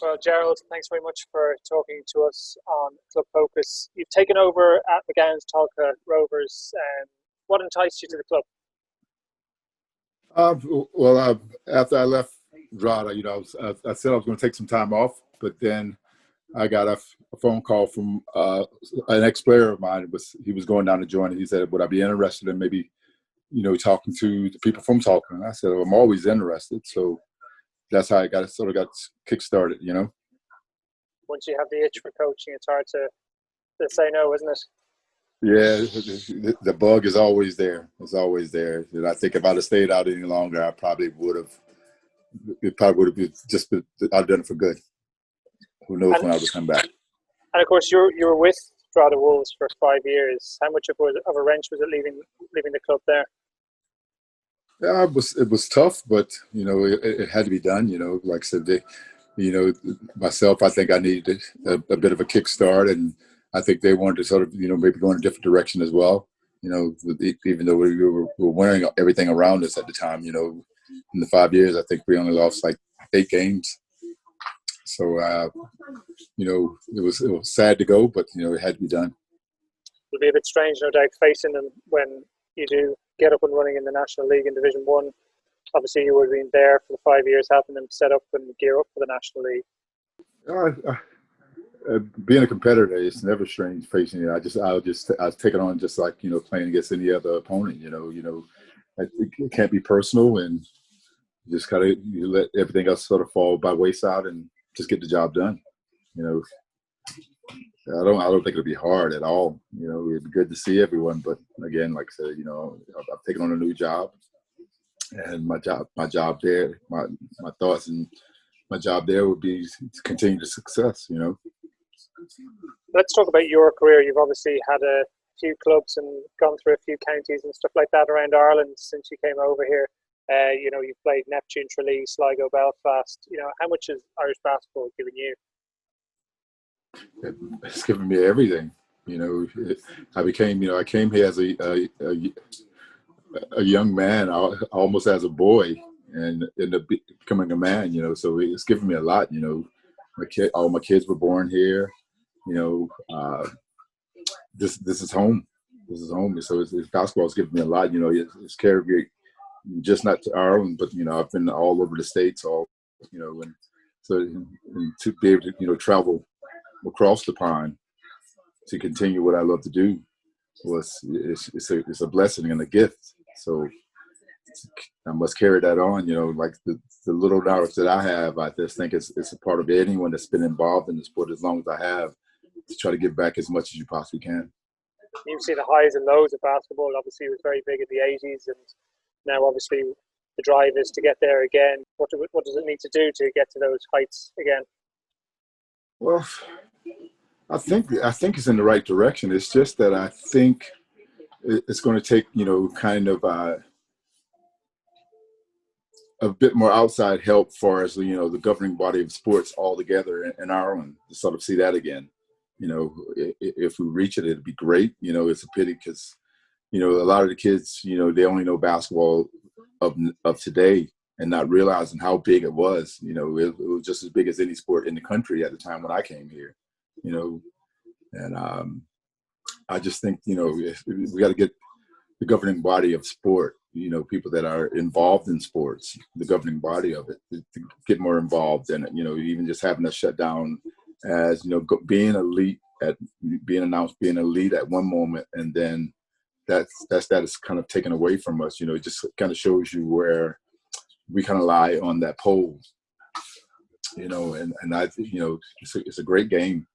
Well, Gerald, thanks very much for talking to us on Club Focus. You've taken over at McGowan's Tolka Rovers. What enticed you to the club? Uh, After I left Drada, I said I was going to take some time off, but then I got a phone call from an ex-player of mine. He was going down to join, and he said, "Would I be interested in maybe, talking to the people from Talking?" And I said, "I'm always interested." So that's how I got kick-started. Once you have the itch for coaching, it's hard to say no, isn't it? Yeah, the bug is always there. It's always there. And I think if I'd have stayed out any longer, I probably would have. It probably would have I'd done it for good. Who knows And, when I would come back? and of course, you were with Drogheda Wolves for 5 years. How much of a wrench was it leaving the club there? Yeah, it was tough, but it had to be done. Like I said, myself, I think I needed a bit of a kickstart, and I think they wanted to sort of maybe go in a different direction as well. Even though we were winning everything around us at the time, in the 5 years, I think we only lost like 8 games. So it was sad to go, but it had to be done. It'll be a bit strange, no doubt, facing them when you do get up and running in the National League in Division 1. Obviously, you would have been there for the 5 years, helping them set up and gear up for the National League. Being a competitor, it's never strange facing it. I take it on just like playing against any other opponent. It can't be personal, and you just gotta let everything else sort of fall by wayside and just get the job done. I don't think it'll be hard at all. It'd be good to see everyone, but again, like I said, I've taken on a new job, and my job there, my thoughts and my job there would be to continue the success. Let's talk about your career. You've obviously had a few clubs and gone through a few counties and stuff like that around Ireland since you came over here. You've played Neptune, Tralee, Sligo, Belfast. How much has Irish basketball given you? It's given me everything. I came here as a young man, almost as a boy, and ended up becoming a man. So it's given me a lot. All my kids were born here. This is home. This is home. So basketball has given me a lot. It's carried me just not to Ireland, but I've been all over the states. And so and to be able to travel across the pond to continue what I love to do it's a blessing and a gift. So I must carry that on. Like the little knowledge that I have, I just think it's a part of anyone that's been involved in the sport as long as I have, to try to give back as much as you possibly can. You've seen the highs and lows of basketball. Obviously, it was very big in the 80s, and now obviously the drive is to get there again. What does it need to do to get to those heights again? Well, I think it's in the right direction. It's just that I think it's going to take kind of a bit more outside help for us, the governing body of sports altogether in Ireland, to sort of see that again. If we reach it, it'd be great. It's a pity because a lot of the kids, they only know basketball of today and not realizing how big it was. It was just as big as any sport in the country at the time when I came here. And I just think we got to get the governing body of sport, people that are involved in sports, the governing body of it, to get more involved in it. Even just having a shutdown as being announced being elite at one moment, and then that is kind of taken away from us. It just kind of shows you where we kind of lie on that pole. And I it's a great game.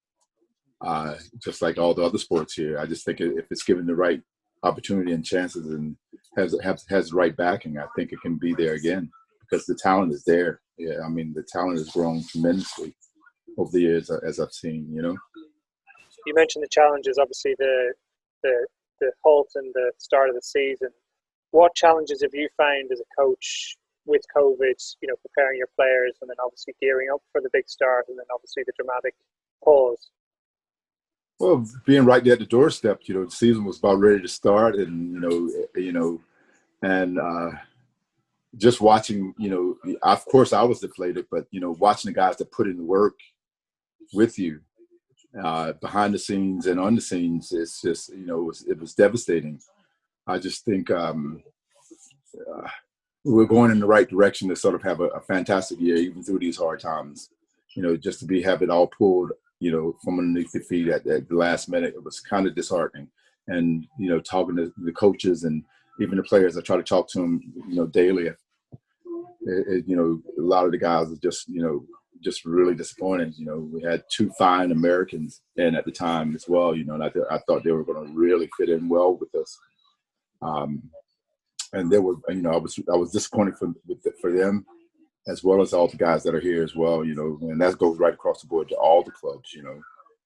Just like all the other sports here, I just think if it's given the right opportunity and chances and has the right backing, I think it can be there again, because the talent is there. Yeah, I mean, the talent has grown tremendously over the years, as I've seen. You mentioned the challenges, obviously the halt and the start of the season. What challenges have you found as a coach with COVID? Preparing your players, and then obviously gearing up for the big start, and then obviously the dramatic pause. Well, being right there at the doorstep, the season was about ready to start, and just watching, of course I was deflated, but, watching the guys that put in the work with you behind the scenes and on the scenes, it's just, it was devastating. I just think we're going in the right direction to sort of have a fantastic year, even through these hard times. Just to have it all pulled, from underneath the feet at the last minute, it was kind of disheartening. And, talking to the coaches and even the players, I try to talk to them, daily. A lot of the guys are just really disappointed. We had two fine Americans in at the time as well, and I thought they were going to really fit in well with us. And there were, I was disappointed for them, as well as all the guys that are here as well, and that goes right across the board to all the clubs,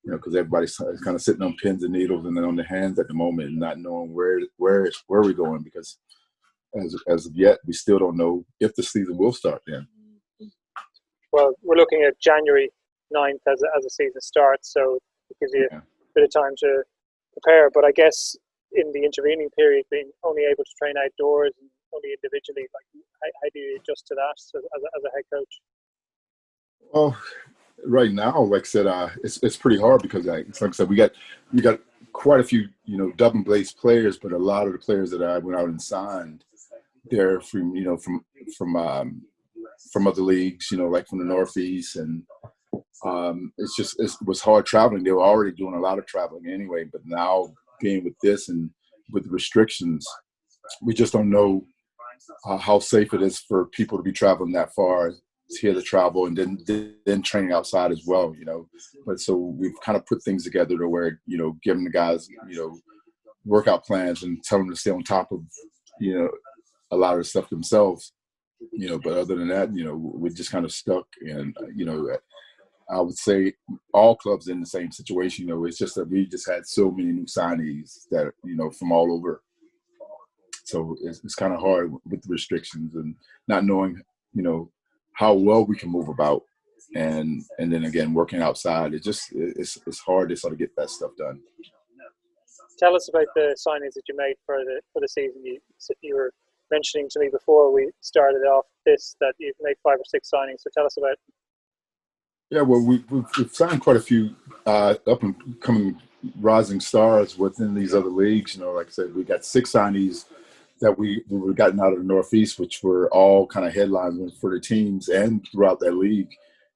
because everybody's kind of sitting on pins and needles and then on their hands at the moment and not knowing where we're going, because as of yet, we still don't know if the season will start then. Well, we're looking at January 9th as the season starts, so it gives you a bit of time to prepare. But I guess in the intervening period, being only able to train outdoors and only individually, how do you adjust to that as a head coach? Well, right now, like I said, it's pretty hard because, like I said, we got quite a few, Dublin-based players, but a lot of the players that I went out and signed, they're from other leagues, like from the Northeast, and it was hard traveling. They were already doing a lot of traveling anyway, but now being with this and with the restrictions, we just don't know how safe it is for people to be traveling that far here to travel and then training outside as well, But so we've kind of put things together to where, giving the guys, workout plans and telling them to stay on top of, a lot of the stuff themselves, but other than that, we're just kind of stuck. And, I would say all clubs in the same situation, it's just that we just had so many new signees that, from all over. So it's kind of hard with the restrictions and not knowing, how well we can move about. And then again, working outside, it's hard to sort of get that stuff done. Tell us about the signings that you made for the season. You were mentioning to me before we started off this that you've made 5 or 6 signings. So tell us about it. Yeah, well, we've signed quite a few up and coming rising stars within these other leagues. Like I said, we got 6 signees that we were gotten out of the Northeast, which were all kind of headlines for the teams and throughout that league.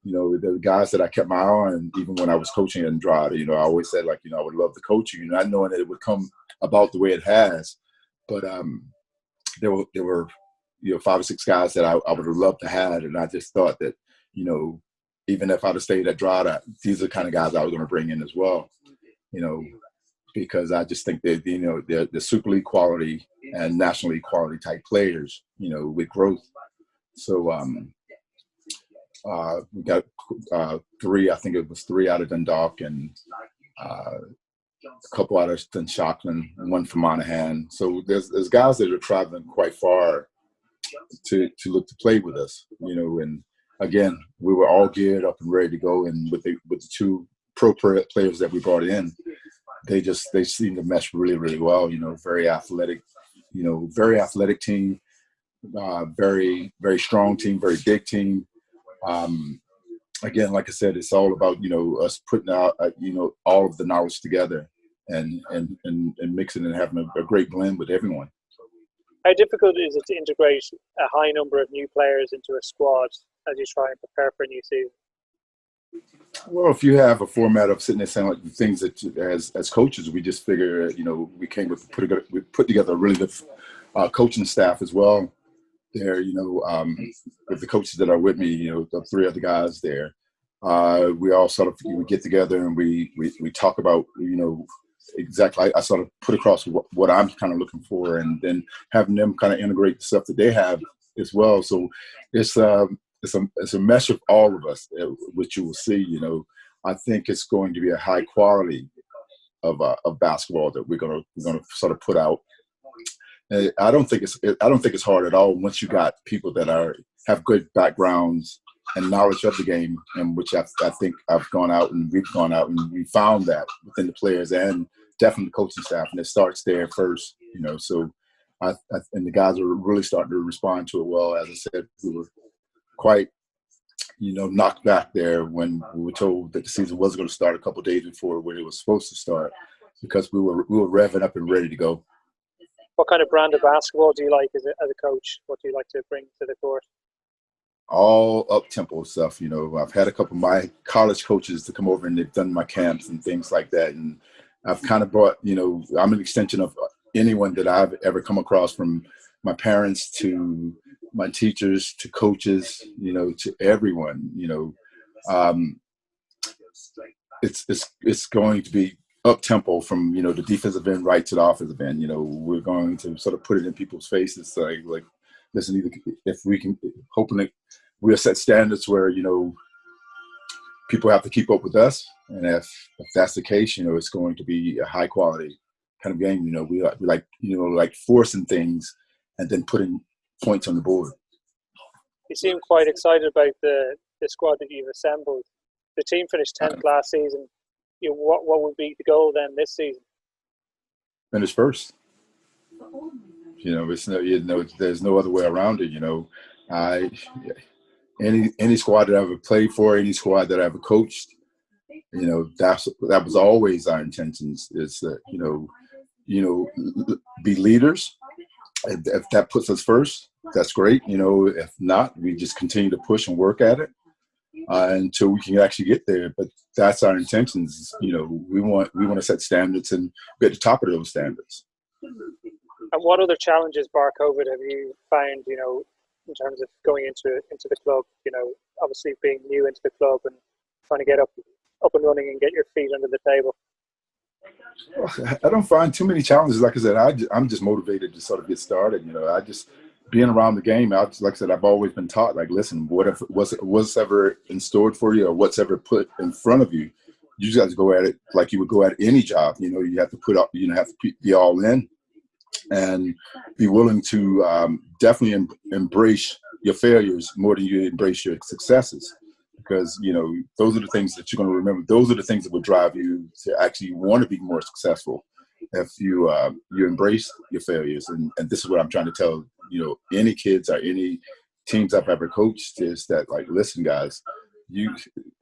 The guys that I kept my eye on, even when I was coaching in Andrade, I always said, I would love to coach you, not knowing that it would come about the way it has. But there were 5 or 6 guys that I would have loved to have, and I just thought that, even if I'd have stayed at Andrade, these are the kind of guys I was going to bring in as well, because I just think that, they're Super League quality and National League quality type players, with growth. So we got 3, I think it was 3 out of Dundalk and a couple out of Dunshaughlin and 1 from Monaghan. So there's guys that are traveling quite far to look to play with us, and again, we were all geared up and ready to go. And with the 2 pro players that we brought in, they seem to mesh really, really well. Very athletic, very athletic team, very, very strong team, very big team. Again, like I said, it's all about, us putting out, all of the knowledge together and mixing and having a great blend with everyone. How difficult is it to integrate a high number of new players into a squad as you try and prepare for a new season? Well, if you have a format of sitting there saying like the things that as coaches, we just figure, we put together a really good coaching staff as well. There, with the coaches that are with me, the 3 other guys there, we all sort of get together and we talk about, exactly. I sort of put across what I'm kind of looking for, and then having them kind of integrate the stuff that they have as well. So it's a mesh of all of us, which you will see. I think it's going to be a high quality of basketball that we're gonna sort of put out. I don't think it's hard at all once you got people that have good backgrounds and knowledge of the game, and which I think we've gone out and we found that within the players and definitely the coaching staff, and it starts there first. So and the guys are really starting to respond to it well. As I said, we were quite, knocked back there when we were told that the season was going to start a couple of days before when it was supposed to start, because we were revving up and ready to go. What kind of brand of basketball do you like as a coach? What do you like to bring to the court? All up-tempo stuff. I've had a couple of my college coaches to come over and they've done my camps and things like that. And I've kind of brought, I'm an extension of anyone that I've ever come across, from my parents to my teachers to coaches, to everyone. It's going to be up-tempo from, the defensive end right to the offensive end. We're going to sort of put it in people's faces. Like listen, if we can, hoping that we'll set standards where, people have to keep up with us. And if that's the case, it's going to be a high quality kind of game. We like forcing things and then putting points on the board. You seem quite excited about the squad that you've assembled. The team finished 10th last season. What would be the goal then this season? Finish first. It's there's no other way around it. Any squad that I ever played for, any squad that I ever coached, that was always our intentions. Is that be leaders. If that puts us first, that's great. If not, we just continue to push and work at it until we can actually get there. But that's our intentions. We want to set standards and be at the top of those standards. And what other challenges, bar COVID, have you found, in terms of going into the club? Obviously being new into the club and trying to get up and running and get your feet under the table. I don't find too many challenges. Like I said, I'm just motivated to sort of get started. I just being around the game. Like I said, I've always been taught, like, listen, what's ever in store for you or what's ever put in front of you, you just have to go at it like you would go at any job. You have to put up, have to be all in and be willing to definitely embrace your failures more than you embrace your successes. Because, those are the things that you're going to remember. Those are the things that will drive you to actually want to be more successful if you embrace your failures. And this is what I'm trying to tell, any kids or any teams I've ever coached is that, like, listen, guys,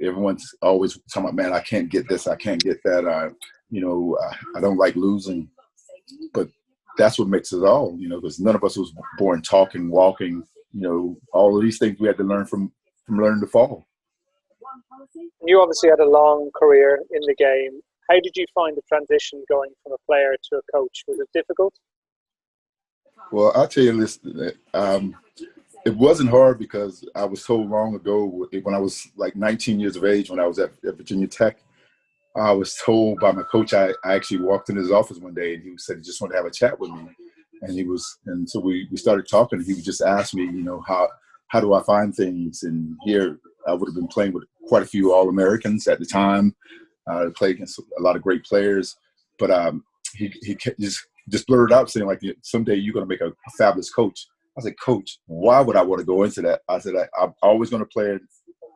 everyone's always talking about, man, I can't get this, I can't get that. I don't like losing. But that's what makes us all, because none of us was born talking, walking, all of these things we had to learn from learning to fall. You obviously had a long career in the game. How did you find the transition going from a player to a coach? Was it difficult? Well, I'll tell you this, it wasn't hard because I was told long ago when I was like 19 years of age, when I was at Virginia Tech, I was told by my coach, I actually walked in his office one day and he said he just wanted to have a chat with me. And so we started talking, and he would just ask me, how do I find things? And here I would have been playing with quite a few All-Americans at the time. I played against a lot of great players, but he just blurted out saying, like, someday you're going to make a fabulous coach. I said, Coach, why would I want to go into that? I said, I'm always going to play.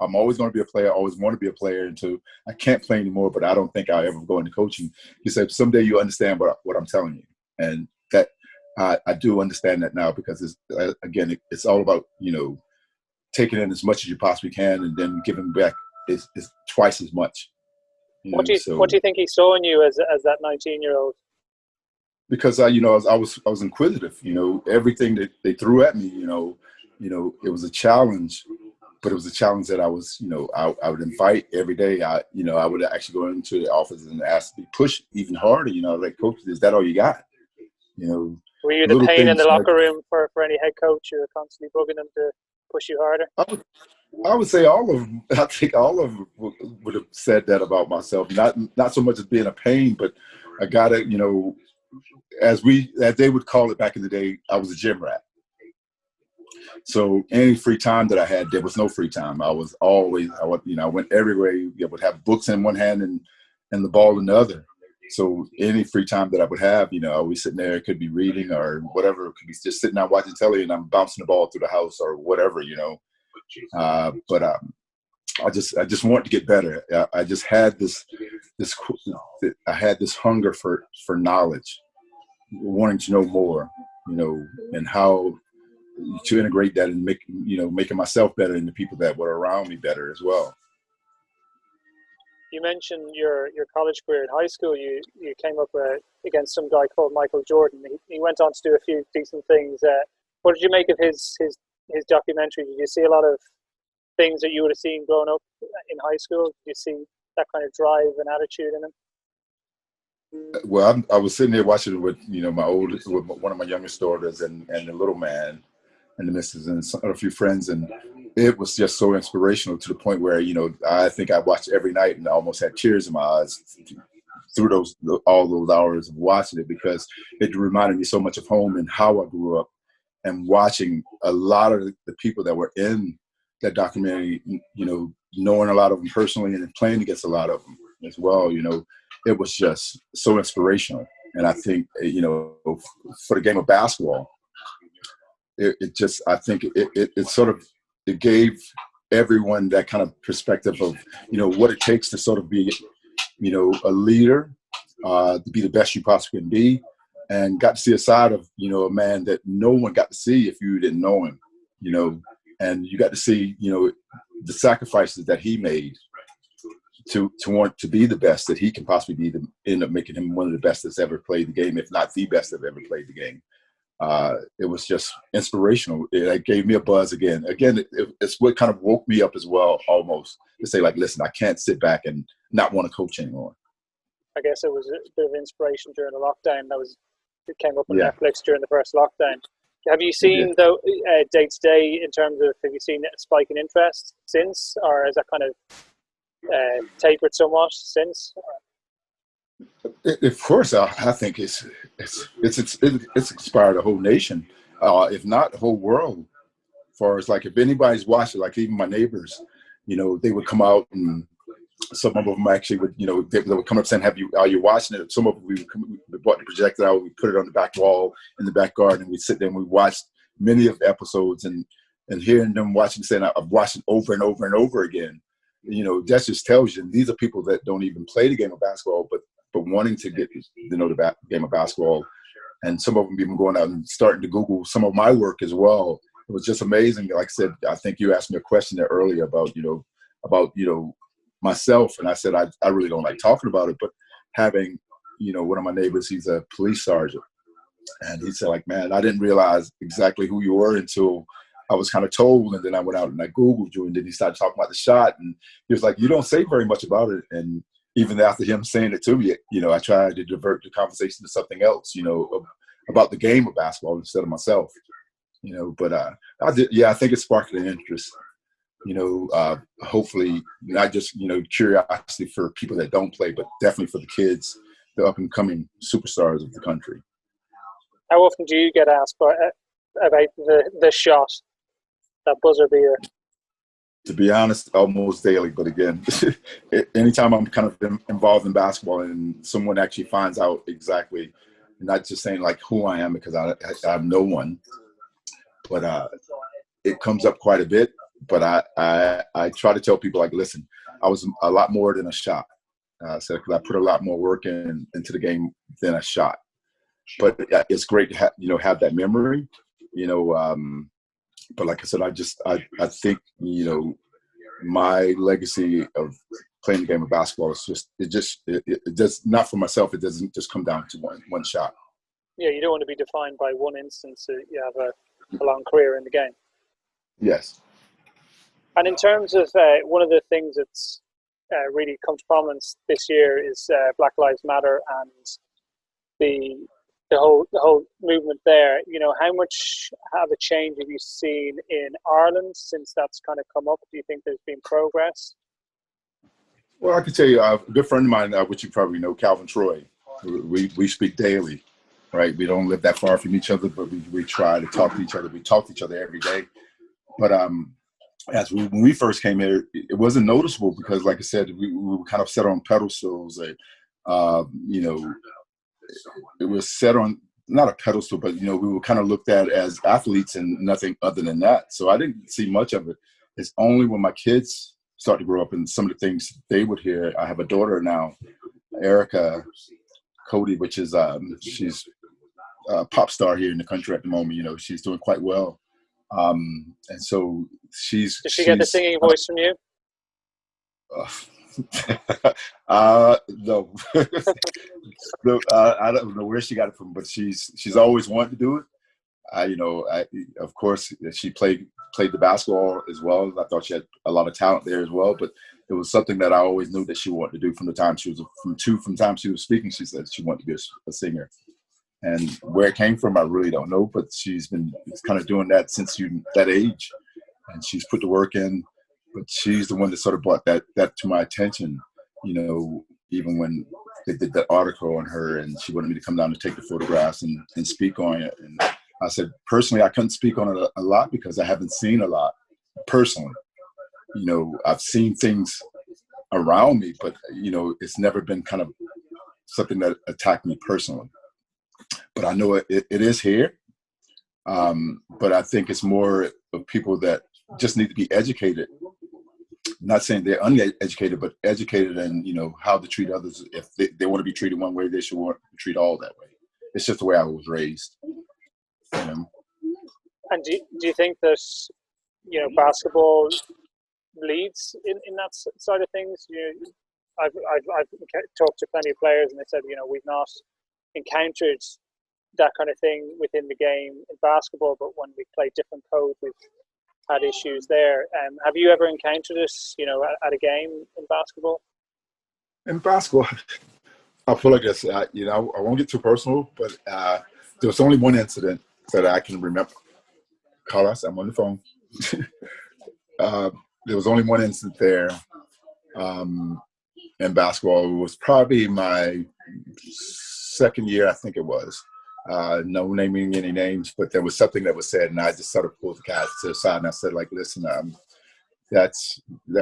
I'm always going to be a player. I always want to be a player until I can't play anymore, but I don't think I'll ever go into coaching. He said, someday you understand what I'm telling you. And that I do understand that now, because it's all about, taking in as much as you possibly can and then giving back is twice as much. What do you think he saw in you as that 19-year-old? Because I was inquisitive. Everything that they threw at me, it was a challenge, but it was a challenge that I was, I would invite every day. I would actually go into the office and ask to be pushed even harder. Like, Coach, is that all you got? Were you the pain in the locker room for any head coach? You were constantly bugging them to push you harder? I would say all of them. I think all of them would have said that about myself. Not so much as being a pain, but I got to, as they would call it back in the day, I was a gym rat. So any free time that I had, there was no free time. I went everywhere. I would have books in one hand and the ball in the other. So any free time that I would have, I was sitting there. It could be reading or whatever. It could be just sitting out watching telly and I'm bouncing the ball through the house or whatever, But I just wanted to get better. I just had this hunger for knowledge, wanting to know more. and how to integrate that and making myself better and the people that were around me better as well. You mentioned your college career. In high school, you came up against some guy called Michael Jordan. He went on to do a few decent things. What did you make of his documentary? Did you see a lot of things that you would have seen growing up in high school? Did you see that kind of drive and attitude in him? Well, I was sitting there watching it with with one of my youngest daughters and the little man and the missus and a few friends, and it was just so inspirational to the point where I think I watched every night and I almost had tears in my eyes through all those hours of watching it, because it reminded me so much of home and how I grew up, and watching a lot of the people that were in that documentary, knowing a lot of them personally and playing against a lot of them as well. It was just so inspirational. And I think, for the game of basketball, it gave everyone that kind of perspective of, what it takes to sort of be, a leader, to be the best you possibly can be, and got to see a side of, a man that no one got to see if you didn't know him, and you got to see, the sacrifices that he made to want to be the best that he can possibly be, to end up making him one of the best that's ever played the game, if not the best that ever played the game. It was just inspirational. It gave me a buzz again. It's what kind of woke me up as well, almost, to say, like, listen, I can't sit back and not want to coach anymore. I guess it was a bit of inspiration during the lockdown. It came up on Yeah. Netflix during the first lockdown. Have you seen, though, day to day, in terms of, have you seen a spike in interest since, or has that kind of tapered somewhat since? Of course, I think it's inspired a whole nation, if not the whole world. As far as, like, if anybody's watching, like even my neighbors, they would come out, and some of them actually would, they would come up saying, are you watching it? Some of them, we brought the projector out, we put it on the back wall in the back garden, and we sit there and we watched many of the episodes, and hearing them watching, saying, I've watched it over and over and over again. That just tells you these are people that don't even play the game of basketball, but wanting to get the game of basketball. And some of them even going out and starting to Google some of my work as well. It was just amazing. Like I said, I think you asked me a question there earlier about myself, and I said I really don't like talking about it, but having one of my neighbors, he's a police sergeant, and he said, like, man, I didn't realize exactly who you were until I was kind of told, and then I went out and I Googled you, and then he started talking about the shot, and he was like, you don't say very much about it. And even after him saying it to me, I tried to divert the conversation to something else, about the game of basketball instead of myself, but I did, I think it sparked an interest, hopefully not just, curiosity for people that don't play, but definitely for the kids, the up and coming superstars of the country. How often do you get asked about the shot, that buzzer beater? To be honest, almost daily. But again, anytime I'm kind of involved in basketball and someone actually finds out exactly, not just saying like who I am, because I'm no one, but it comes up quite a bit. But I try to tell people, like, listen, I was a lot more than a shot. So because I put a lot more work into the game than a shot. But it's great to have that memory, But like I said, I think, my legacy of playing the game of basketball is it does not for myself. It doesn't just come down to one shot. Yeah, you don't want to be defined by one instance. You have a long career in the game. Yes. And in terms of one of the things that's really come to prominence this year is Black Lives Matter and the whole movement there. How much have a change have you seen in Ireland since that's kind of come up? Do you think there's been progress? Well, I can tell you, a good friend of mine, which you probably know, Calvin Troy, we speak daily, right? We don't live that far from each other, but we try to talk to each other. We talk to each other every day. But when we first came here, it wasn't noticeable because, like I said, we were kind of set on pedestals. It was set on, not a pedestal, but, we were kind of looked at as athletes and nothing other than that. So I didn't see much of it. It's only when my kids start to grow up and some of the things they would hear. I have a daughter now, Erica, Cody, which is, she's pop star here in the country at the moment. You know, she's doing quite well. And so she's. Did she get the singing voice from you? No. No, I don't know where she got it from, but she's always wanted to do it. Of course, she played the basketball as well. I thought she had a lot of talent there as well, but it was something that I always knew that she wanted to do from the time she was speaking. She said she wanted to be a singer, and where it came from, I really don't know. But she's been kind of doing that since that age, and she's put the work in. But she's the one that sort of brought that to my attention. You know, even when they did that article on her, and she wanted me to come down to take the photographs and speak on it. And I said, personally, I couldn't speak on it a lot because I haven't seen a lot personally. You know, I've seen things around me, but, you know, it's never been kind of something that attacked me personally. But I know it is here. But I think it's more of people that just need to be educated. Not saying they're uneducated, but educated and, you know, how to treat others. If they want to be treated one way, they should want to treat all that way. It's just the way I was raised. You know? And do you think that, you know, basketball leads in that side of things? I've talked to plenty of players, and they said, you know, we've not encountered that kind of thing within the game in basketball, but when we play different codes, we've had issues there. Have you ever encountered this, you know, at a game in basketball? In basketball, I feel like this. You know, I won't get too personal, but there was only one incident that I can remember. Carlos, I'm on the phone. There was only one incident there in basketball. It was probably my second year, I think it was. No naming any names, but there was something that was said, and I just sort of pulled the guys to the side, and I said, like, listen, that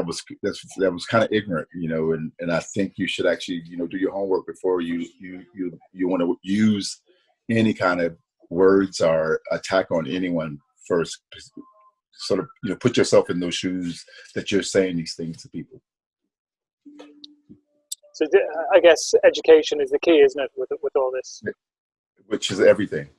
was kind of ignorant, you know, and I think you should actually, you know, do your homework before you want to use any kind of words or attack on anyone first. Sort of, you know, put yourself in those shoes that you're saying these things to people. So I guess education is the key, isn't it, with all this? Which is everything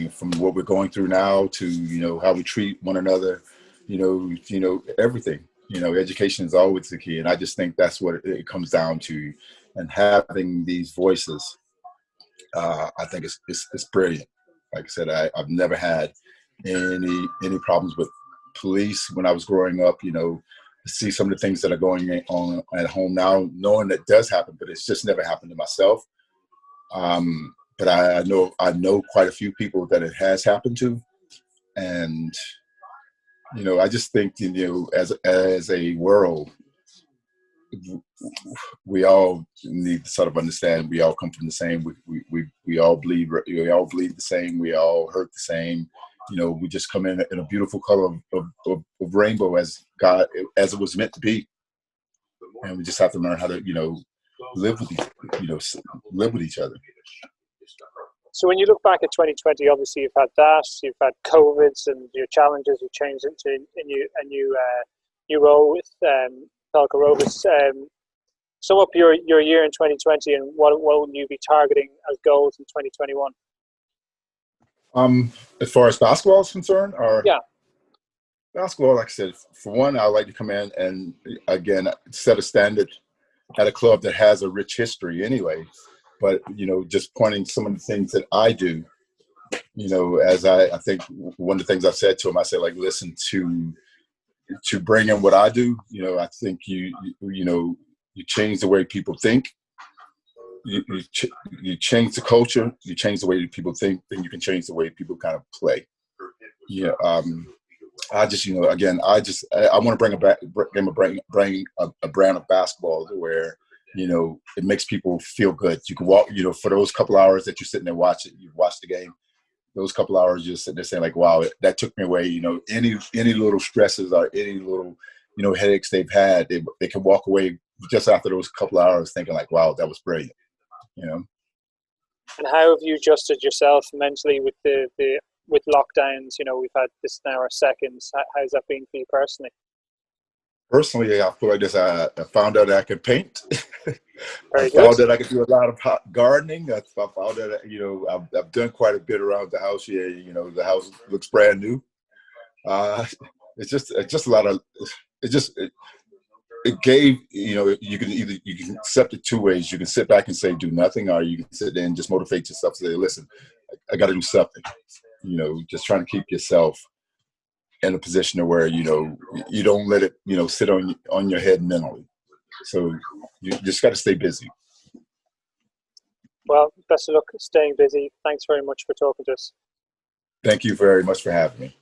from what we're going through now to, you know, how we treat one another, you know, everything. You know, education is always the key, and I just think that's what it comes down to. And having these voices, I think it's brilliant. Like I said, I've never had any problems with police when I was growing up. You know, to see some of the things that are going on at home now, knowing that does happen, but it's just never happened to myself. But I know quite a few people that it has happened to, and you know, I just think, you know, as a world, we all need to sort of understand we all come from the same. We all bleed. We all bleed the same. We all hurt the same. You know, we just come in a beautiful color of rainbow as it was meant to be, and we just have to learn how to, you know, live with each other. So when you look back at 2020, obviously you've had that, you've had COVID and your challenges, you changed into a new role with Tolka Rovers. Sum up your year in 2020 and what will you be targeting as goals in 2021? As far as basketball is concerned, or yeah, basketball, like I said, for one, I like to come in and again set a standard at a club that has a rich history anyway. But, you know, just pointing some of the things that I do, you know, as I think one of the things I said to him, I said, like, listen, to bring in what I do, you know, I think you change the way people think. You change the culture, you change the way people think, then you can change the way people kind of play. Yeah. I just, you know, again, I want to bring a brand of basketball where, you know, it makes people feel good. You can walk, you know, for those couple hours that you're sitting there watching, you watch the game, those couple hours you're sitting there saying like, wow, that took me away. You know, any little stresses or any little, you know, headaches they've had, they can walk away just after those couple hours thinking like, wow, that was brilliant, you know. And how have you adjusted yourself mentally with with lockdowns? You know, we've had this now our second. How's that been for you personally? Personally, I feel like this. I found out that I could paint. I Very good. found that I could do a lot of gardening. I found that, I've done quite a bit around the house here. The house looks brand new. Uh, it's just a lot of, it just, it gave, you can accept it two ways. You can sit back and say, do nothing, or you can sit there and just motivate yourself, say, listen, I got to do something, just trying to keep yourself in a position where, you don't let it, sit on your head mentally. So you just got to stay busy. Well, best of luck staying busy. Thanks very much for talking to us. Thank you very much for having me.